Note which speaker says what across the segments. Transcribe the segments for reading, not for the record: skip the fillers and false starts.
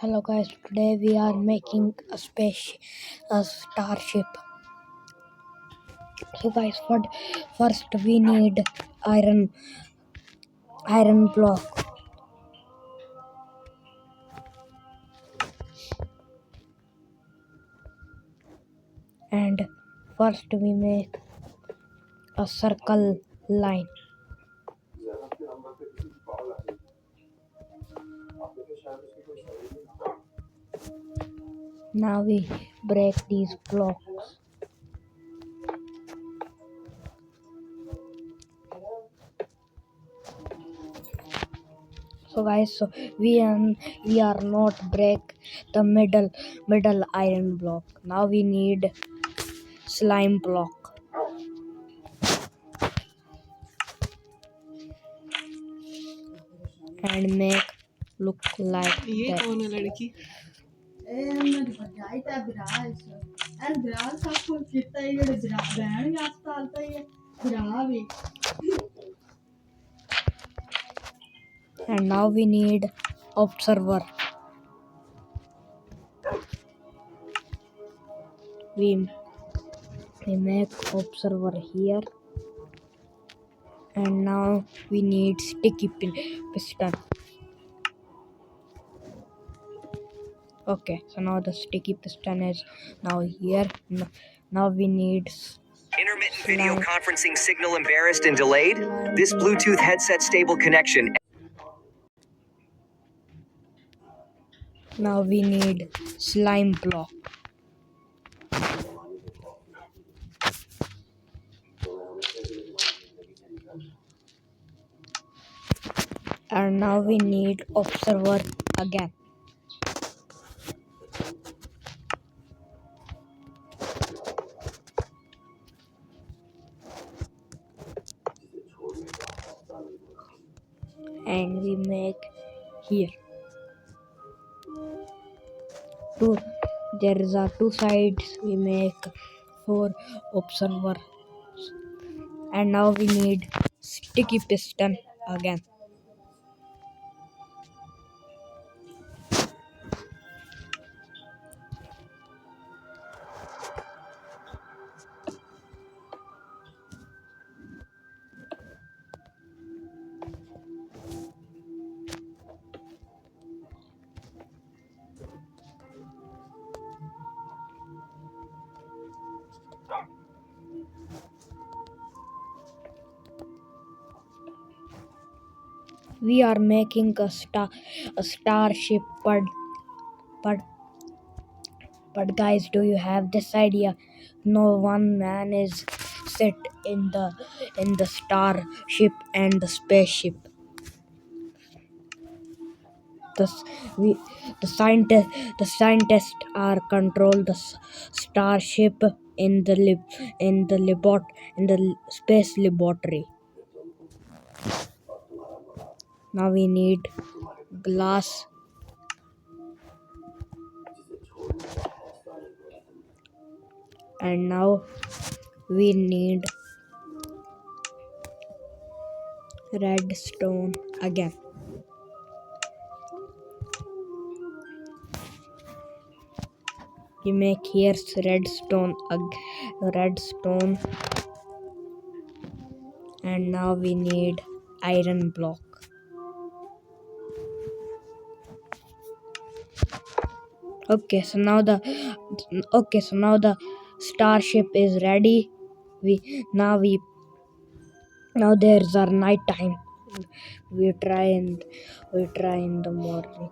Speaker 1: Hello guys, today we are making a starship. So guys, first we need iron block, and first we make a circle line. Now we break these blocks. So guys, we are not break the middle iron block. Now we need slime block and make look like
Speaker 2: ये
Speaker 1: that.
Speaker 2: कौन है लड़की मेरी भरजाई ता विराज और विराज सब कुछ कितना ही जेड़े विराज बहन अस्पताल ता ही विराज भी
Speaker 1: And now we need observer. We make observer here, and now we need sticky piston. Okay, so now the sticky piston is now here. Now we need
Speaker 3: Intermittent video conferencing signal embarrassed and delayed. This Bluetooth headset stable connection.
Speaker 1: Now we need slime block. And now we need observer again. And we make here two. There is a two sides. We make 4 observer. And now we need sticky piston again. We are making a starship, but guys, do you have this idea? No one man is sit in the starship and the spaceship. The s- we the scientists are control the starship in the in the space laboratory. Now we need glass, and now we need redstone again. We make here redstone, and now we need iron block. Okay, so now the starship is ready. We now there's our night time. We try in the morning,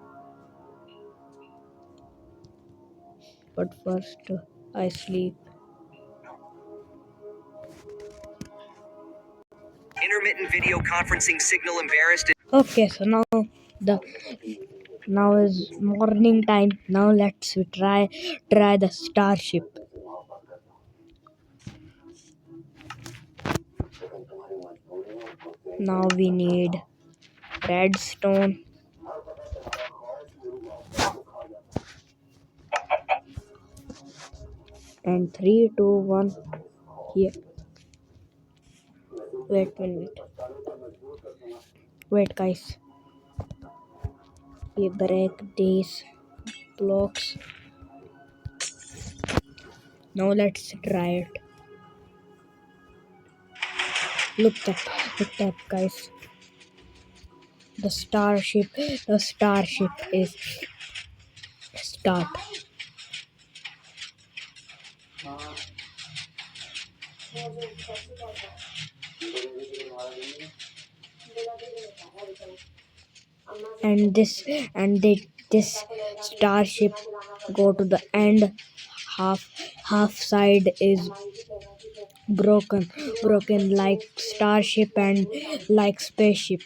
Speaker 1: but first I sleep.
Speaker 3: Intermittent video conferencing signal embarrassed.
Speaker 1: Okay, so the now is morning time. Now let's try the starship. Now we need redstone, and 3, 2, 1 here. Wait a minute. Wait guys. We break this blocks. Now let's try it. Look that guys. The starship is start. And this starship go to the end. Half side is broken like starship and like spaceship.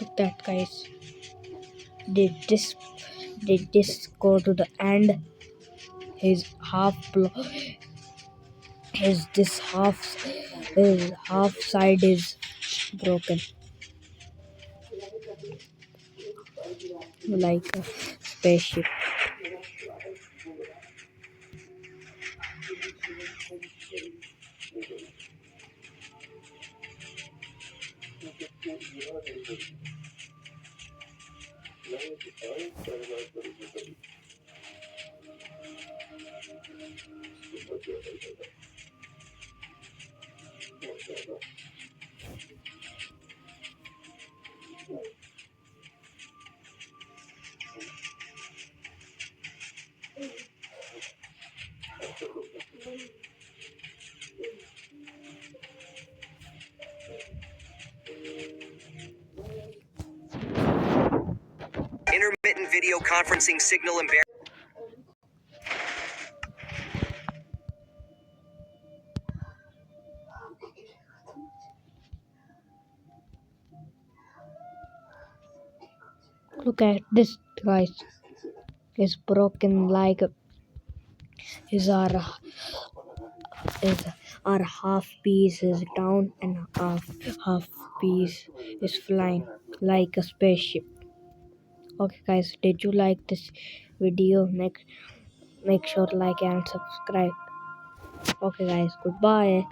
Speaker 1: Look that guys. Did this did this go to the end? His his this half side is broken like a spaceship.
Speaker 3: Intermittent video conferencing signal embarrassment.
Speaker 1: Look at this guys. Is broken like his is our half piece is down and half piece is flying like a spaceship. Okay guys, did you like this video? Make sure like and subscribe. Okay guys, goodbye.